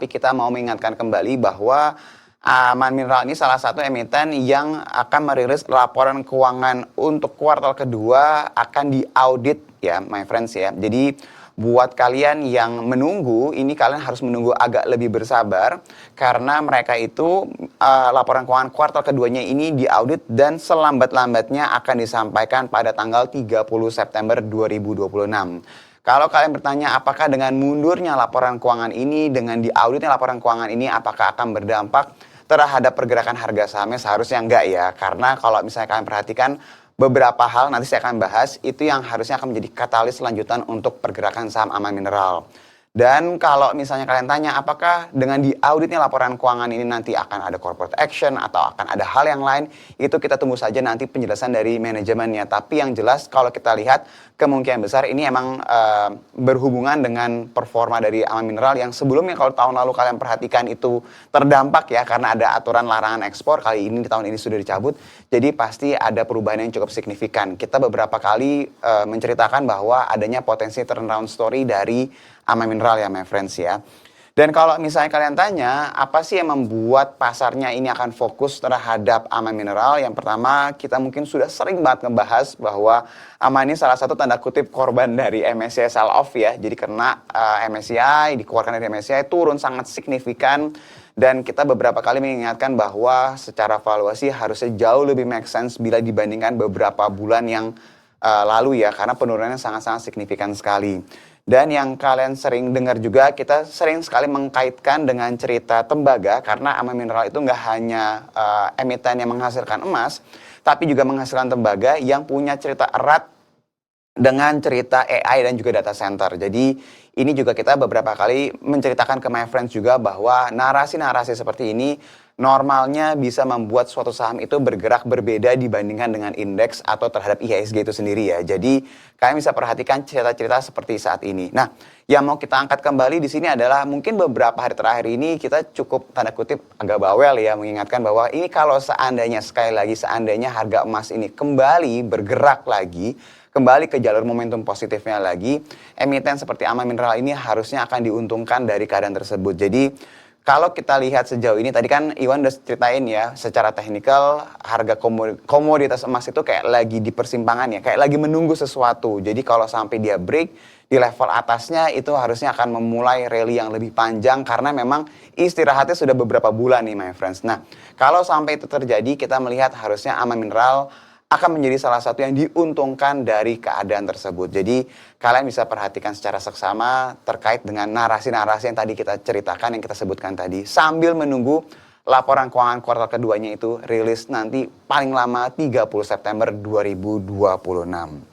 Tapi kita mau mengingatkan kembali bahwa Aman Mineral ini salah satu emiten yang akan merilis laporan keuangan untuk kuartal kedua akan diaudit ya, my friends ya. Jadi buat kalian yang menunggu, ini kalian harus menunggu agak lebih bersabar karena mereka itu laporan keuangan kuartal keduanya ini diaudit dan selambat-lambatnya akan disampaikan pada tanggal 30 September 2026. Kalau kalian bertanya apakah dengan mundurnya laporan keuangan ini, dengan diauditnya laporan keuangan ini, apakah akan berdampak terhadap pergerakan harga sahamnya? Seharusnya enggak ya, karena kalau misalnya kalian perhatikan beberapa hal, nanti saya akan bahas, itu yang harusnya akan menjadi katalis lanjutan untuk pergerakan saham Aman Mineral. Dan kalau misalnya kalian tanya apakah dengan diauditnya laporan keuangan ini nanti akan ada corporate action atau akan ada hal yang lain, itu kita tunggu saja nanti penjelasan dari manajemennya. Tapi yang jelas kalau kita lihat kemungkinan besar ini emang berhubungan dengan performa dari Aman Mineral yang sebelumnya kalau tahun lalu kalian perhatikan itu terdampak ya karena ada aturan larangan ekspor, kali ini di tahun ini sudah dicabut. Jadi pasti ada perubahan yang cukup signifikan. Kita beberapa kali menceritakan bahwa adanya potensi turnaround story dari Aman Mineral ya my friends ya. Dan kalau misalnya kalian tanya apa sih yang membuat pasarnya ini akan fokus terhadap Aman Mineral, yang pertama kita mungkin sudah sering banget ngebahas bahwa Aman ini salah satu tanda kutip korban dari MSCI sell off ya. Jadi karena MSCI dikeluarkan dari MSCI turun sangat signifikan, dan kita beberapa kali mengingatkan bahwa secara valuasi harusnya jauh lebih make sense bila dibandingkan beberapa bulan yang lalu ya, karena penurunannya sangat-sangat signifikan sekali. Dan yang kalian sering dengar juga, kita sering sekali mengkaitkan dengan cerita tembaga, karena Aman Mineral itu nggak hanya emiten yang menghasilkan emas, tapi juga menghasilkan tembaga yang punya cerita erat dengan cerita AI dan juga data center. Jadi ini juga kita beberapa kali menceritakan ke my friends juga bahwa narasi-narasi seperti ini normalnya bisa membuat suatu saham itu bergerak berbeda dibandingkan dengan indeks atau terhadap IHSG itu sendiri ya. Jadi kalian bisa perhatikan cerita-cerita seperti saat ini. Nah, yang mau kita angkat kembali di sini adalah mungkin beberapa hari terakhir ini kita cukup tanda kutip agak bawel ya mengingatkan bahwa ini kalau seandainya sekali lagi seandainya harga emas ini kembali bergerak lagi, kembali ke jalur momentum positifnya lagi, emiten seperti Aman Mineral ini harusnya akan diuntungkan dari keadaan tersebut. Jadi kalau kita lihat sejauh ini, tadi kan Iwan udah ceritain ya, secara teknikal harga komoditas emas itu kayak lagi di persimpangan ya, kayak lagi menunggu sesuatu. Jadi kalau sampai dia break di level atasnya itu harusnya akan memulai rally yang lebih panjang karena memang istirahatnya sudah beberapa bulan nih my friends. Nah, kalau sampai itu terjadi, kita melihat harusnya Aman Mineral akan menjadi salah satu yang diuntungkan dari keadaan tersebut. Jadi kalian bisa perhatikan secara seksama terkait dengan narasi-narasi yang tadi kita ceritakan, yang kita sebutkan tadi, sambil menunggu laporan keuangan kuartal keduanya itu rilis nanti paling lama 30 September 2026.